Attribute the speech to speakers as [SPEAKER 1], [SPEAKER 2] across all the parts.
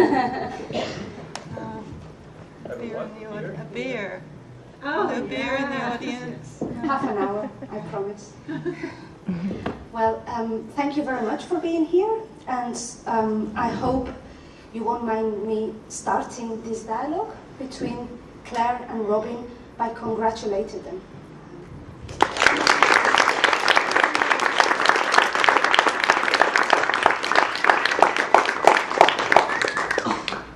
[SPEAKER 1] A beer.
[SPEAKER 2] Oh,
[SPEAKER 1] a beer in the audience.
[SPEAKER 2] Half an hour, I promise. Well, thank you very much for being here, and I hope you won't mind me starting this dialogue between Claire and Robyn by congratulating them.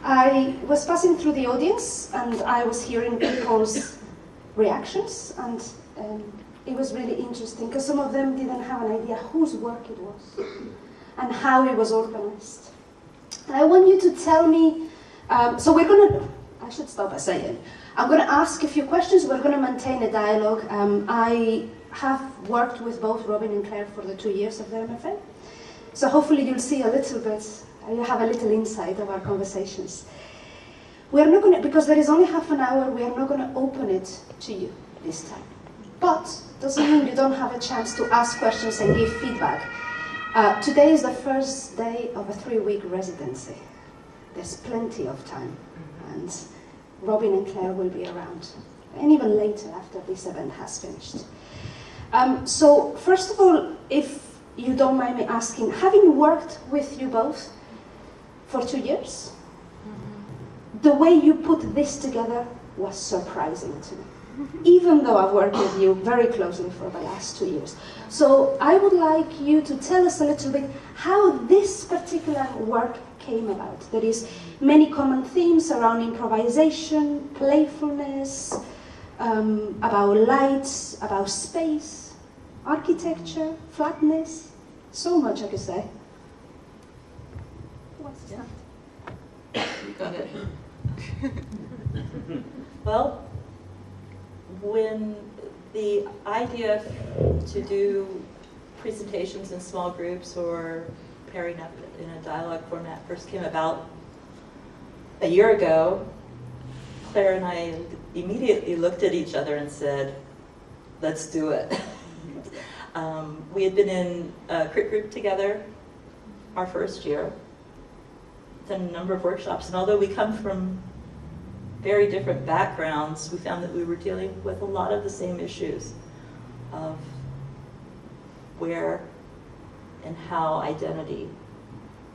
[SPEAKER 2] I was passing through the audience and I was hearing people's reactions, and it was really interesting because some of them didn't have an idea whose work it was and how it was organized. And I want you to tell me, so we're going to, I should stop by saying, I'm going to ask a few questions, we're going to maintain a dialogue. I have worked with both Robyn and Claire for the 2 years of their MFA, so hopefully you'll see a little bit, you have a little insight of our conversations. We're not going to, because there is only half an hour, we are not going to open it to you this time. But doesn't mean you don't have a chance to ask questions and give feedback. Today is the first day of a 3-week residency. There's plenty of time, and Robyn and Claire will be around, and even later after this event has finished. So first of all, if you don't mind me asking, having worked with you both for 2 years, the way you put this together was surprising to me, even though I've worked with you very closely for the last 2 years. So I would like you to tell us a little bit how this particular work came about. There is many common themes around improvisation, playfulness, about lights, about space, architecture, flatness, so much I could say. What's that?
[SPEAKER 3] You got it. Well, when the idea to do presentations in small groups or pairing up in a dialogue format first came about a year ago, Claire and I immediately looked at each other and said, let's do it. We had been in a crit group together our first year, done a number of workshops, and although we come from very different backgrounds, we found that we were dealing with a lot of the same issues of where and how identity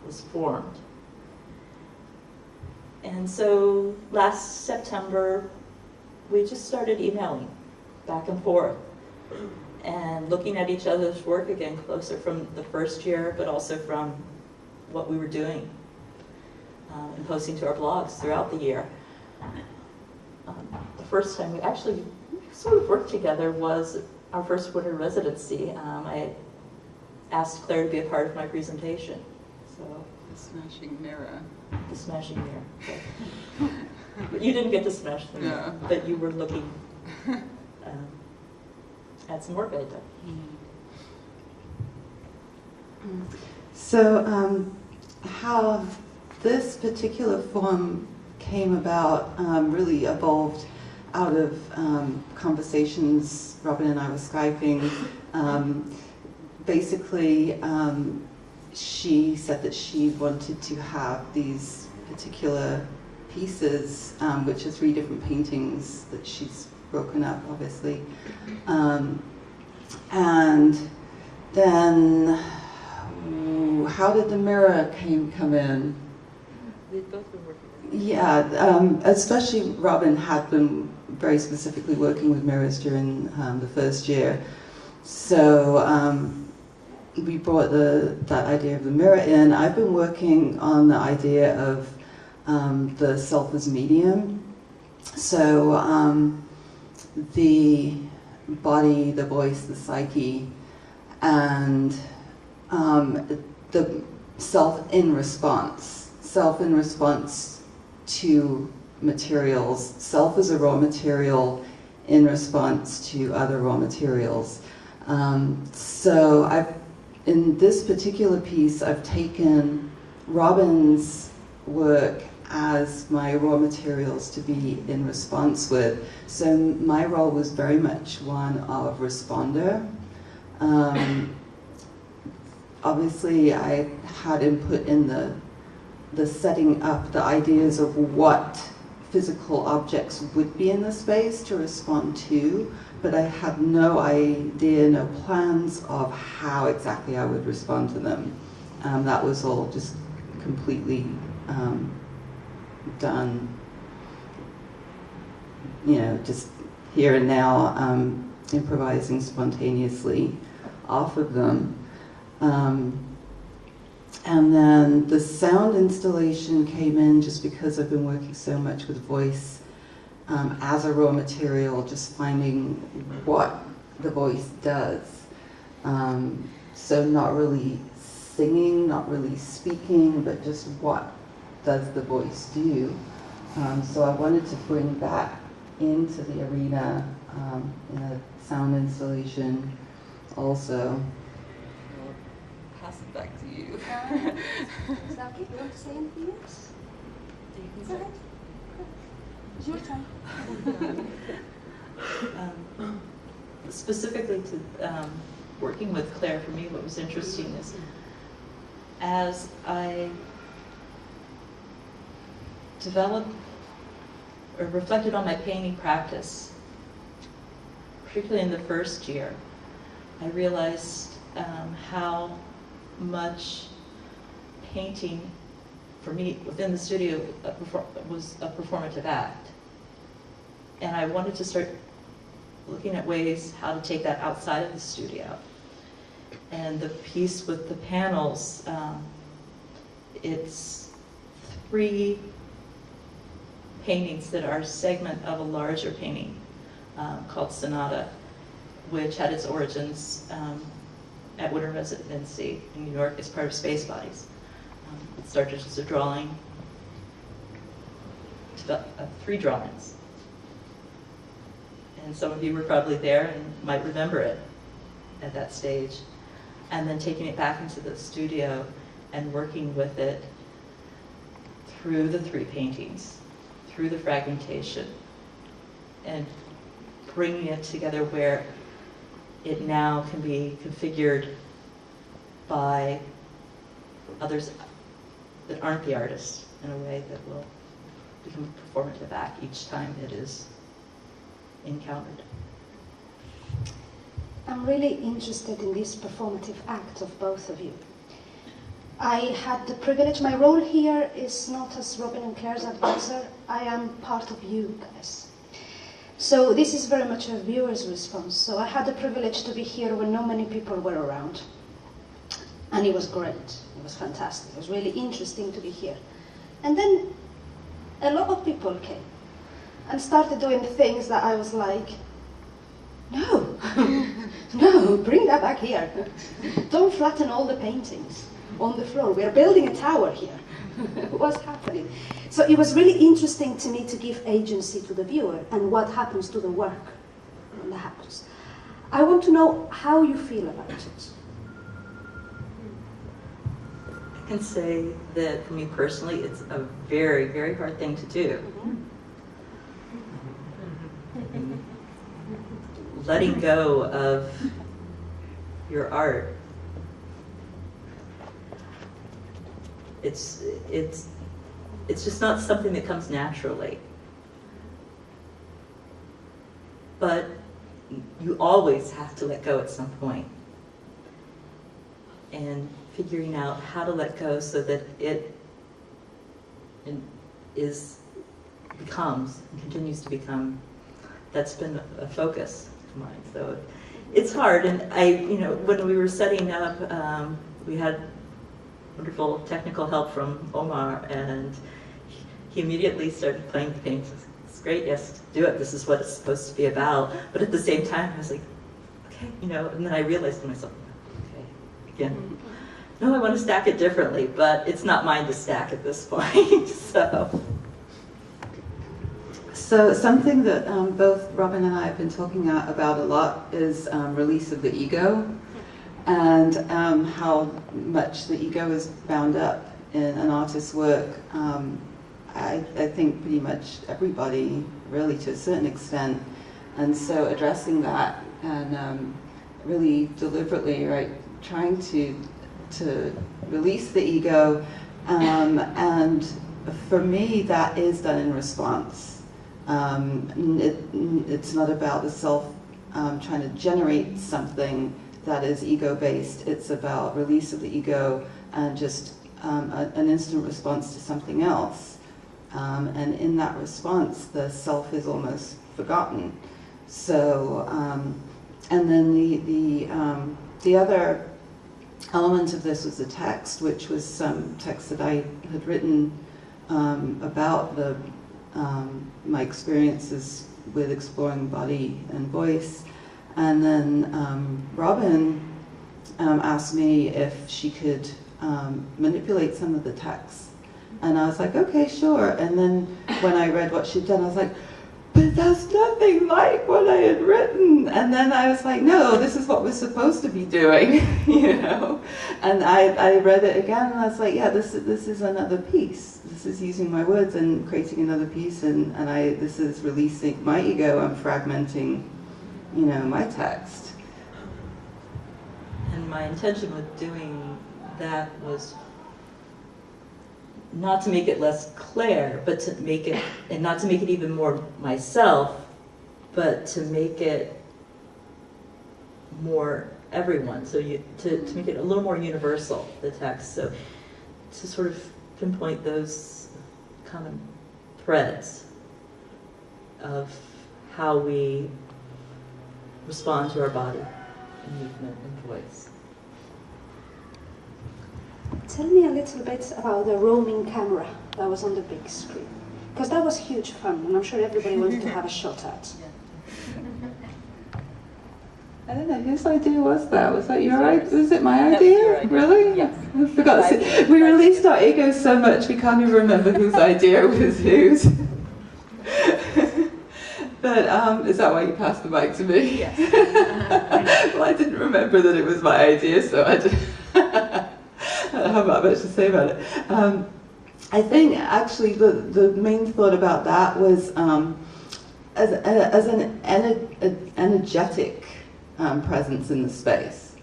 [SPEAKER 3] was formed. And so last September, we just started emailing back and forth and looking at each other's work again closer from the first year, but also from what we were doing and posting to our blogs throughout the year. The first time we actually sort of worked together was our first winter residency. I asked Claire to be a part of my presentation. So
[SPEAKER 1] The smashing mirror.
[SPEAKER 3] the smashing mirror. Okay. But you didn't get to smash the mirror,
[SPEAKER 1] No.
[SPEAKER 3] but you were looking at some work I'd done.
[SPEAKER 4] So how this particular form came about really evolved out of conversations. Robyn and I were Skyping. Basically, she said that she wanted to have these particular pieces, which are 3 different paintings that she's broken up, obviously. And then, how did the mirror come in?
[SPEAKER 3] We'd both been working.
[SPEAKER 4] Yeah, especially Robyn had been very specifically working with mirrors during the first year. So we brought that idea of the mirror in. I've been working on the idea of the self as medium. So the body, the voice, the psyche, and the self in response to materials, self as a raw material in response to other raw materials. So in this particular piece, I've taken Robyn's work as my raw materials to be in response with. So my role was very much one of responder. Obviously, I had input in the the setting up, the ideas of what physical objects would be in the space to respond to, but I had no idea, no plans of how exactly I would respond to them. That was all just completely done, just here and now, improvising spontaneously off of them. And then the sound installation came in just because I've been working so much with voice as a raw material, just finding what the voice does. So not really singing, not really speaking, but just what does the voice do. So I wanted to bring that into the arena in a sound installation also.
[SPEAKER 1] I'll pass it back to you.
[SPEAKER 2] Zaki, you want to say anything else? Go ahead. It's your turn.
[SPEAKER 3] Specifically to working with Claire, for me what was interesting is as I developed or reflected on my painting practice, particularly in the first year, I realized how much painting for me within the studio was a performative act. And I wanted to start looking at ways how to take that outside of the studio. And the piece with the panels, it's 3 paintings that are a segment of a larger painting called Sonata, which had its origins at Winter Residency in New York as part of Space Bodies. It started as a drawing, 3 drawings. And some of you were probably there and might remember it at that stage. And then taking it back into the studio and working with it through the 3 paintings, through the fragmentation, and bringing it together where it now can be configured by others that aren't the artists in a way that will become a performative act each time it is encountered.
[SPEAKER 2] I'm really interested in this performative act of both of you. I had the privilege, my role here is not as Robyn and Claire's advisor, I am part of you guys. So this is very much a viewer's response. So I had the privilege to be here when not many people were around. And it was great, it was fantastic, it was really interesting to be here. And then a lot of people came and started doing things that I was like, no, no, bring that back here. Don't flatten all the paintings on the floor. We are building a tower here. What's happening? So it was really interesting to me to give agency to the viewer and what happens to the work when that happens. I want to know how you feel about it.
[SPEAKER 3] I can say that for me personally, it's a very, very hard thing to do. Letting go of your art. It's just not something that comes naturally. But you always have to let go at some point. And figuring out how to let go so that it becomes and continues to become, that's been a focus of mine. So it's hard, and when we were setting up, we had wonderful technical help from Omar, and he immediately started playing the paintings. It's great, yes, do it, this is what it's supposed to be about. But at the same time, I was like, okay, and then I realized to myself, okay, again, no, I want to stack it differently, but it's not mine to stack at this point,
[SPEAKER 4] So something that both Robyn and I have been talking about a lot is release of the ego, and how much the ego is bound up in an artist's work. I think pretty much everybody, really, to a certain extent. And so addressing that and really deliberately, right, trying to release the ego And for me, that is done in response. It's not about the self trying to generate something that is ego-based. It's about release of the ego and just an instant response to something else. And in that response, the self is almost forgotten. So, and then the other element of this was the text, which was some text that I had written about my experiences with exploring body and voice. And then Robyn asked me if she could manipulate some of the text. And I was like, okay, sure. And then when I read what she'd done, I was like, but that's nothing like what I had written. And then I was like, no, this is what we're supposed to be doing, you know. And I read it again, and I was like, yeah, this is another piece. This is using my words and creating another piece, and this is releasing my ego and fragmenting, you know, my text.
[SPEAKER 3] And my intention with doing that was not to make it less clear, but to make it, and not to make it even more myself, but to make it more everyone. So to make it a little more universal, the text. So to sort of pinpoint those common threads of how we respond to our body and movement and voice.
[SPEAKER 2] Tell me a little bit about the roaming camera that was on the big screen, because that was huge fun, and I'm sure everybody wanted to have a shot at.
[SPEAKER 4] I don't know, whose idea was that? Was that your idea? Was it my idea? Really?
[SPEAKER 3] Yes.
[SPEAKER 4] I forgot. We released our egos so much we can't even remember whose idea was whose. But is that why you passed the mic to me?
[SPEAKER 3] Yes.
[SPEAKER 4] Well, I didn't remember that it was my idea, so I didn't. I don't have that much to say about it. I think actually the main thought about that was as an energetic presence in the space,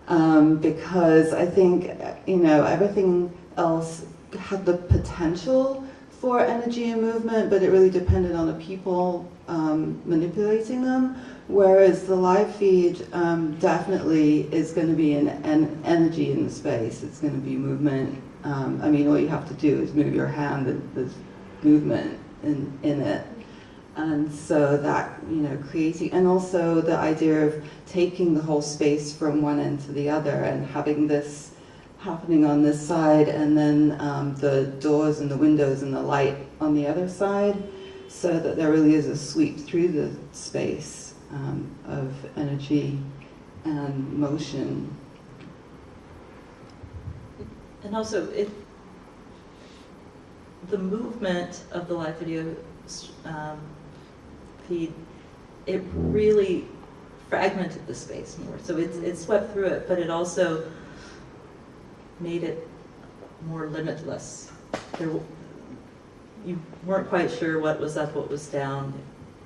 [SPEAKER 4] because I think, you know, everything else had the potential for energy and movement, but it really depended on the people manipulating them. Whereas the live feed definitely is going to be an energy in the space. It's going to be movement. I mean, all you have to do is move your hand, and there's movement in it. And so that, you know, creating, and also the idea of taking the whole space from one end to the other and having this happening on this side, and then the doors and the windows and the light on the other side, so that there really is a sweep through the space of energy and motion.
[SPEAKER 3] And also, the movement of the live video feed, it really fragmented the space more. So it swept through it, but it also made it more limitless. You weren't quite sure what was up, what was down.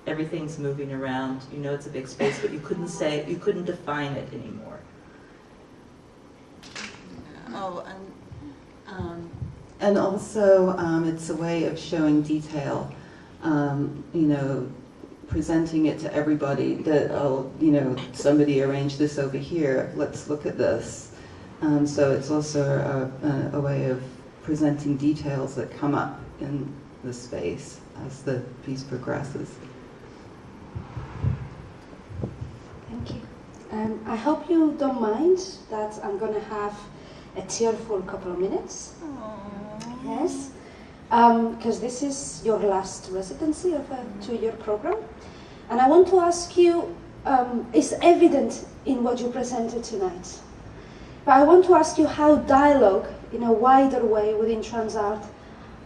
[SPEAKER 3] Everything's moving around. You know it's a big space, but you couldn't define it anymore.
[SPEAKER 1] Oh,
[SPEAKER 4] and also it's a way of showing detail. You know, presenting it to everybody that, oh, you know, somebody arranged this over here. Let's look at this. So it's also a way of presenting details that come up in the space as the piece progresses.
[SPEAKER 2] Thank you. I hope you don't mind that I'm going to have a tearful couple of minutes.
[SPEAKER 1] Aww.
[SPEAKER 2] Yes. Because this is your last residency of a 2-year program. And I want to ask you, it's evident in what you presented tonight, but I want to ask you how dialogue, in a wider way within trans art,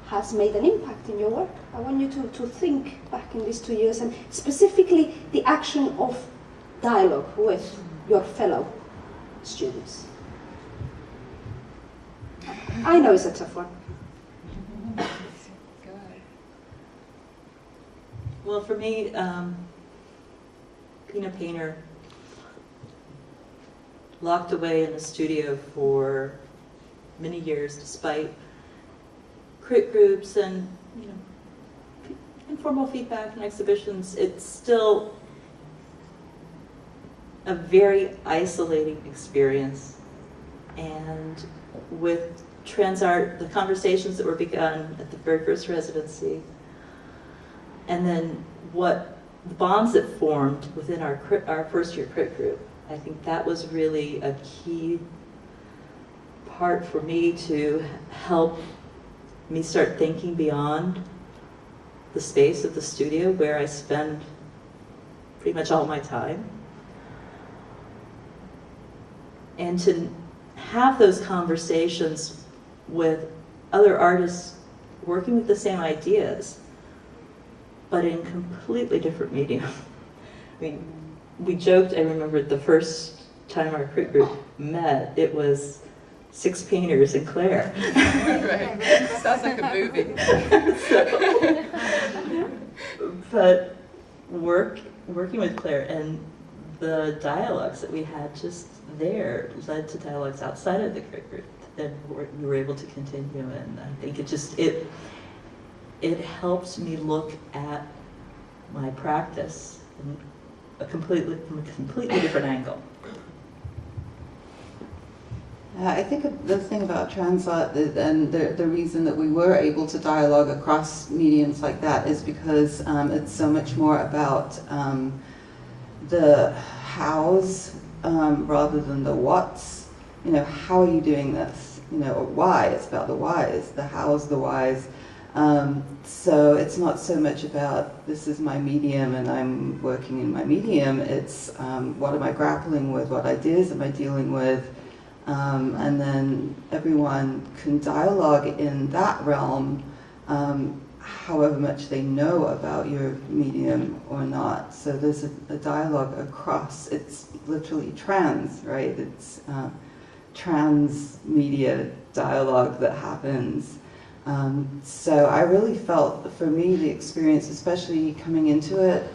[SPEAKER 2] has made an impact in your work. I want you to think back in these 2 years, and specifically the action of dialogue with your fellow students. I know it's a tough one.
[SPEAKER 3] Well, for me, being a painter, locked away in the studio for many years, despite crit groups and, you know, informal feedback and exhibitions, it's still a very isolating experience. And with TransArt, the conversations that were begun at the very first residency, and then what the bonds that formed within our first year crit group, I think that was really a key part for me to help me start thinking beyond the space of the studio where I spend pretty much all my time. And to have those conversations with other artists working with the same ideas, but in completely different medium. I mean, we joked, I remember the first time our crit group met, it was 6 painters and Claire.
[SPEAKER 1] Right. Sounds like a movie.
[SPEAKER 3] But working with Claire and the dialogues that we had just there led to dialogues outside of the crit group that we were able to continue, and I think it helped me look at my practice from a completely different angle.
[SPEAKER 4] I think the thing about TransArt and the reason that we were able to dialogue across mediums like that is because it's so much more about the hows rather than the whats. You know, how are you doing this? You know, or why? It's about the whys, the hows, the whys. So it's not so much about this is my medium and I'm working in my medium. It's what am I grappling with? What ideas am I dealing with? And then everyone can dialogue in that realm, however much they know about your medium or not. So there's a dialogue across. It's literally trans, right? It's trans-media dialogue that happens. So I really felt, for me, the experience, especially coming into it,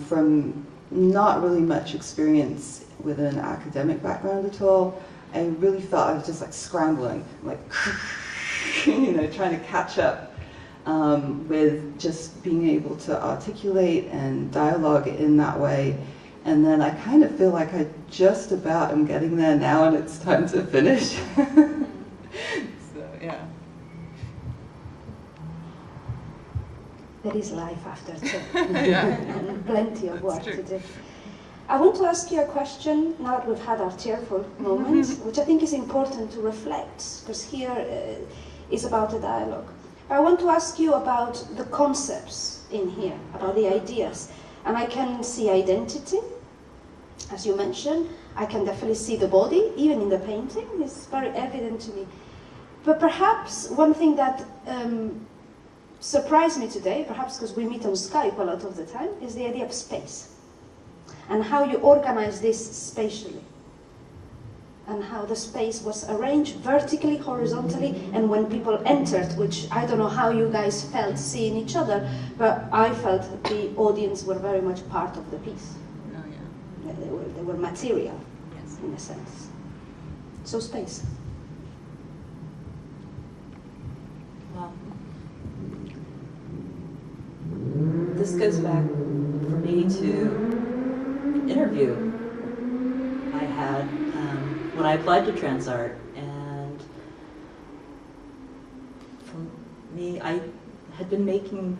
[SPEAKER 4] from not really much experience with an academic background at all, I really felt I was just like scrambling, like, you know, trying to catch up with just being able to articulate and dialogue in that way. And then I kind of feel like I just about am getting there now and it's time to finish. So, yeah.
[SPEAKER 2] There is life after too.
[SPEAKER 1] Yeah.
[SPEAKER 2] And plenty of work
[SPEAKER 1] That's
[SPEAKER 2] to
[SPEAKER 1] true.
[SPEAKER 2] do. I want to ask you a question, now that we've had our tearful moment, which I think is important to reflect, because here is about a dialogue. I want to ask you about the concepts in here, about the ideas. And I can see identity, as you mentioned. I can definitely see the body, even in the painting. It's very evident to me. But perhaps one thing that surprised me today, perhaps because we meet on Skype a lot of the time, is the idea of space. And how you organize this spatially. And how the space was arranged vertically, horizontally, and when people entered, which I don't know how you guys felt seeing each other, but I felt that the audience were very much part of the piece.
[SPEAKER 1] Oh, yeah.
[SPEAKER 2] They were material,
[SPEAKER 1] Yes.
[SPEAKER 2] in a sense. So space.
[SPEAKER 3] Well, this goes back for me to an interview I had when I applied to TransArt, and for me, I had been making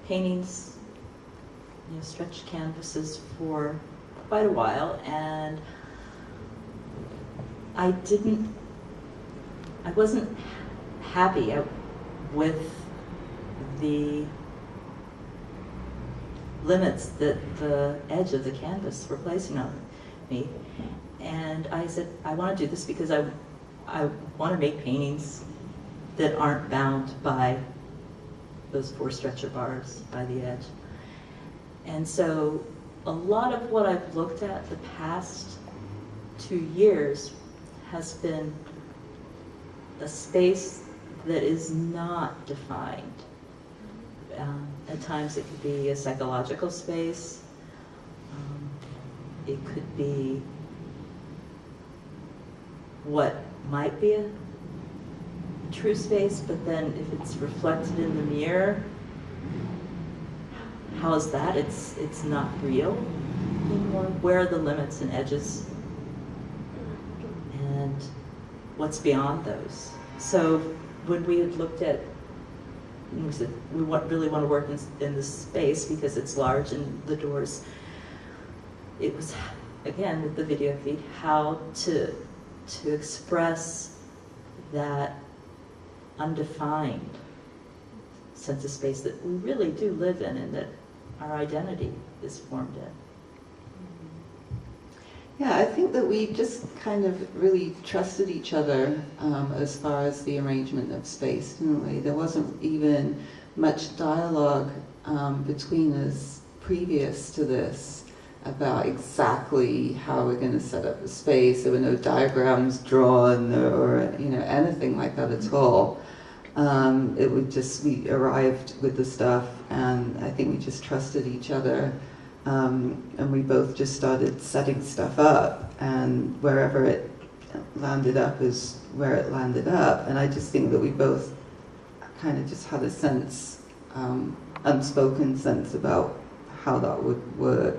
[SPEAKER 3] paintings, you know, stretched canvases for quite a while, and I wasn't happy with the limits that the edge of the canvas were placing on me. And I said, I want to do this because I want to make paintings that aren't bound by those 4 stretcher bars by the edge. And so a lot of what I've looked at the past 2 years has been a space that is not defined. At times it could be a psychological space. It could be what might be true space, but then if it's reflected in the mirror, how is that? It's not real anymore. Where are the limits and edges? And what's beyond those? So when we had looked at, we said we really want to work in this space because it's large and the doors, it was, again, with the video feed, how to express that undefined sense of space that we really do live in and that our identity is formed in.
[SPEAKER 4] Yeah, I think that we just kind of really trusted each other as far as the arrangement of space, didn't we? There wasn't even much dialogue between us previous to this about exactly how we're going to set up the space. There were no diagrams drawn or anything like that at all. It would just, we arrived with the stuff, and I think we just trusted each other. And we both just started setting stuff up, and wherever it landed up is where it landed up. And I just think that we both kind of just had a sense, unspoken sense about how that would work.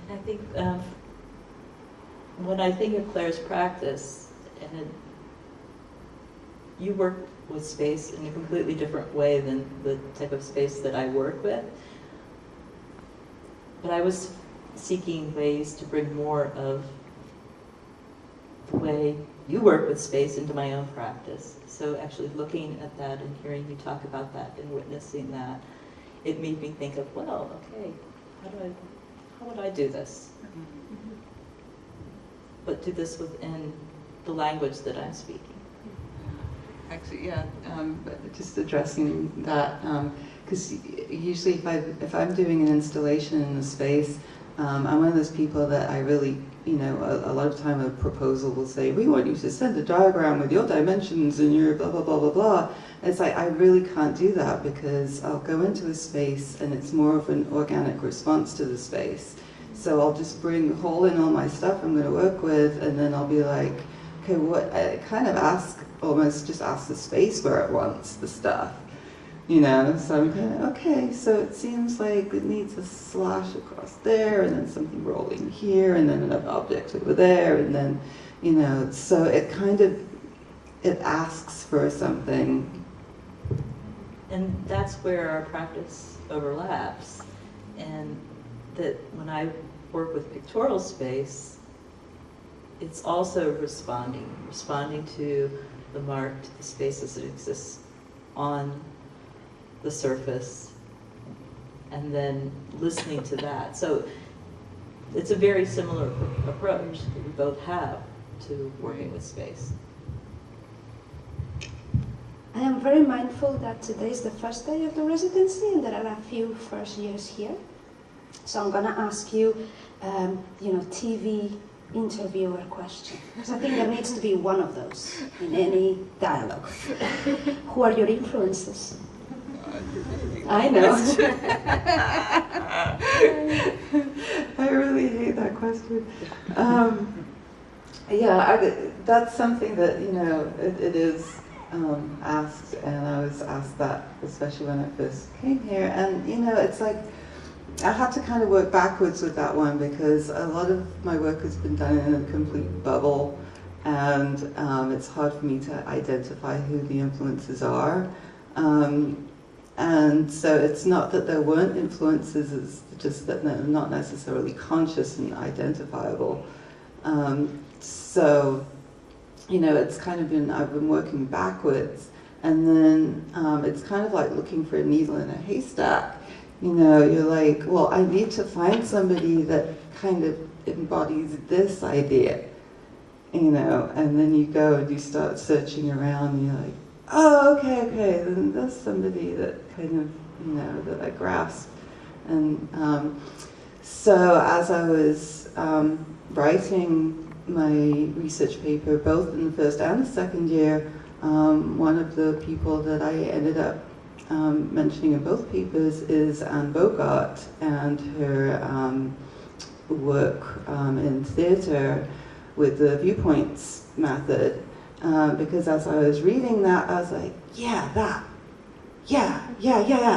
[SPEAKER 3] And I think when I think of Claire's practice, and you work with space in a completely different way than the type of space that I work with. But I was seeking ways to bring more of the way you work with space into my own practice. So actually looking at that and hearing you talk about that and witnessing that, it made me think of, well, okay, how would I do this? But do this within the language that I'm speaking.
[SPEAKER 4] Actually, yeah, but just addressing that, because usually if I'm doing an installation in a space, I'm one of those people that I really, a lot of time a proposal will say, we want you to send a diagram with your dimensions and your blah, blah, blah, blah, blah. It's like, I really can't do that because I'll go into a space and it's more of an organic response to the space. So I'll just haul in all my stuff I'm going to work with, and then I'll be like, okay, I kind of almost just ask the space where it wants the stuff. So I'm kind of, okay, so it seems like it needs a slash across there, and then something rolling here, and then another object over there, and then, so it kind of, it asks for something.
[SPEAKER 3] And that's where our practice overlaps. And that when I work with pictorial space, it's also responding to the marked, the spaces that exist on the surface, and then listening to that. So it's a very similar approach that we both have to working with space.
[SPEAKER 2] I am very mindful that today is the first day of the residency and there are a few first years here. So I'm going to ask you, TV interviewer question. Because I think there needs to be one of those in any dialogue. Who are your influences? I know.
[SPEAKER 4] I really hate that question. That's something that, it is asked, and I was asked that, especially when I first came here. And, it's like, I had to kind of work backwards with that one because a lot of my work has been done in a complete bubble, and it's hard for me to identify who the influences are. And so it's not that there weren't influences, it's just that they're not necessarily conscious and identifiable. So, it's kind of I've been working backwards, and then it's kind of like looking for a needle in a haystack. You're like, well, I need to find somebody that kind of embodies this idea, and then you go and you start searching around, and you're like, oh, okay, then there's somebody that kind of, that I grasp. And so as I was writing my research paper, both in the first and the second year, one of the people that I ended up mentioning in both papers is Anne Bogart and her work in theatre with the viewpoints method. because as I was reading that, I was like, yeah, that. Yeah.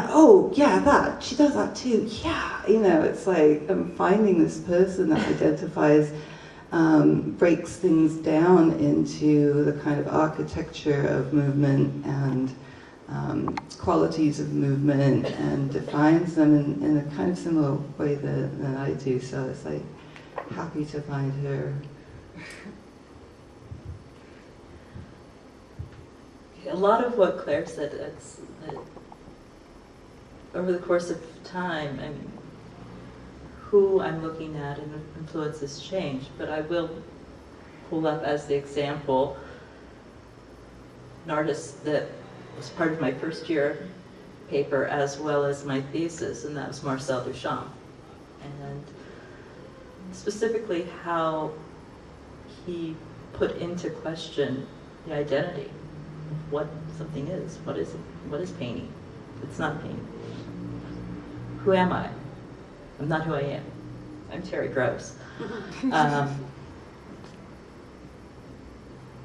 [SPEAKER 4] Oh, yeah, that. She does that too. Yeah. You know, it's like I'm finding this person that identifies, breaks things down into the kind of architecture of movement and qualities of movement and defines them in a kind of similar way that I do. So it's like happy to find her.
[SPEAKER 3] A lot of what Claire said, over the course of time, I mean, who I'm looking at and influences change, but I will pull up as the example an artist that was part of my first year paper as well as my thesis, and that was Marcel Duchamp. And specifically how he put into question the identity of what something is. What is painting? It's not painting. Who am I? I'm not who I am. I'm Terry Gross.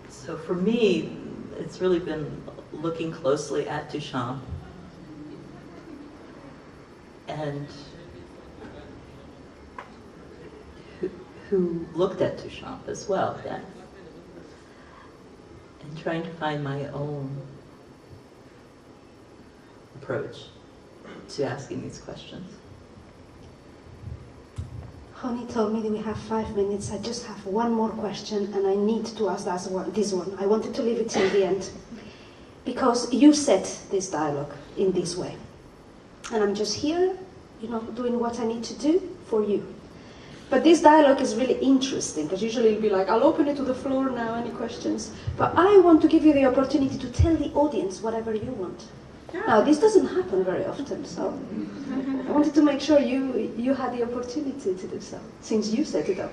[SPEAKER 3] So for me, it's really been looking closely at Duchamp and who looked at Duchamp as well then, and trying to find my own approach to asking these questions.
[SPEAKER 2] Honey told me that we have 5 minutes. I just have one more question, and I need to ask this one. I wanted to leave it till the end, because you set this dialogue in this way. And I'm just here, you know, doing what I need to do for you. But this dialogue is really interesting, because usually it'll be like, I'll open it to the floor now, any questions? But I want to give you the opportunity to tell the audience whatever you want. Now, this doesn't happen very often, so I wanted to make sure you had the opportunity to do so, since you set it up.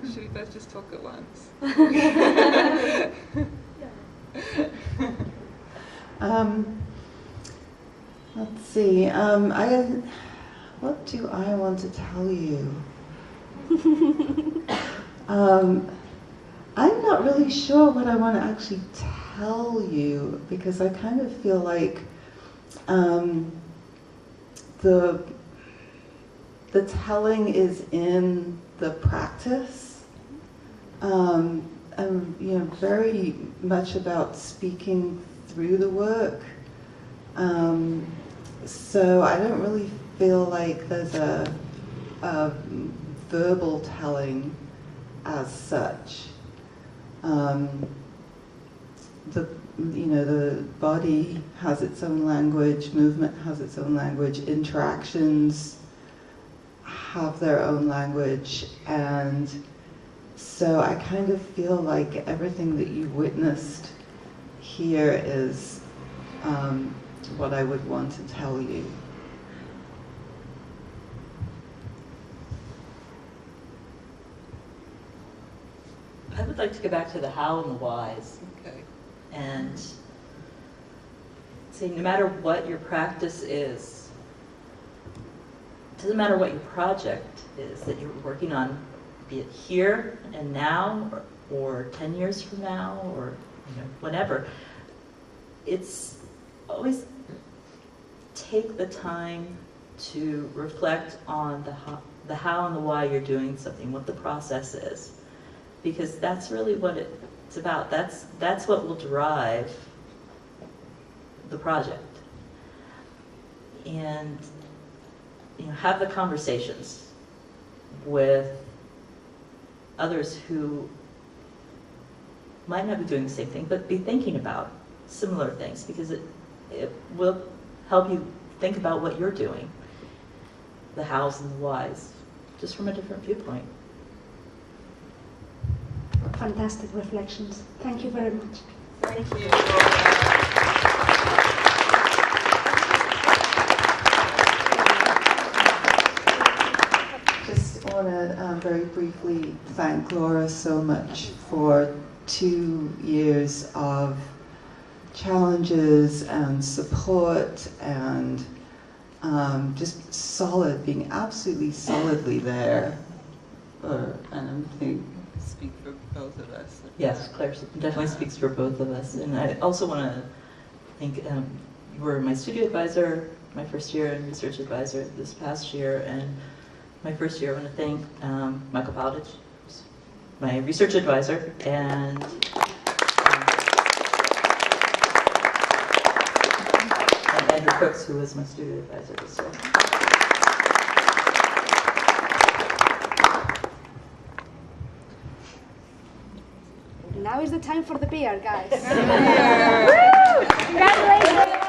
[SPEAKER 1] Should we both just talk at once?
[SPEAKER 4] Let's see. What do I want to tell you? I'm not really sure what I want to actually tell you, because I kind of feel like the telling is in the practice. I'm very much about speaking through the work. So I don't really feel like there's a verbal telling as such. The body has its own language, movement has its own language, interactions have their own language, and so I kind of feel like everything that you witnessed here is what I would want to tell you.
[SPEAKER 3] I would like to go back to the how and the whys.
[SPEAKER 1] Okay.
[SPEAKER 3] And say, no matter what your practice is, it doesn't matter what your project is that you're working on, be it here and now, or 10 years from now, or whenever, it's always take the time to reflect on the how and the why you're doing something, what the process is. Because that's really what it's about. That's what will drive the project. And have the conversations with others who might not be doing the same thing, but be thinking about similar things, because it will help you think about what you're doing, the hows and the whys, just from a different viewpoint.
[SPEAKER 2] Fantastic reflections. Thank you very much.
[SPEAKER 1] Thank you.
[SPEAKER 4] Just want to very briefly thank Laura so much for 2 years of challenges and support and just being absolutely solidly there. And I'm thinking,
[SPEAKER 1] speak for both of us.
[SPEAKER 5] Yes, Claire definitely speaks for both of us. And I also want to thank, you were my studio advisor my first year and research advisor this past year. And my first year, I want to thank Michael Bowditch, who's my research advisor, and Andrew Crooks, who was my studio advisor this year.
[SPEAKER 2] Now is the time for the beer, guys.
[SPEAKER 1] Yeah.
[SPEAKER 2] Congratulations!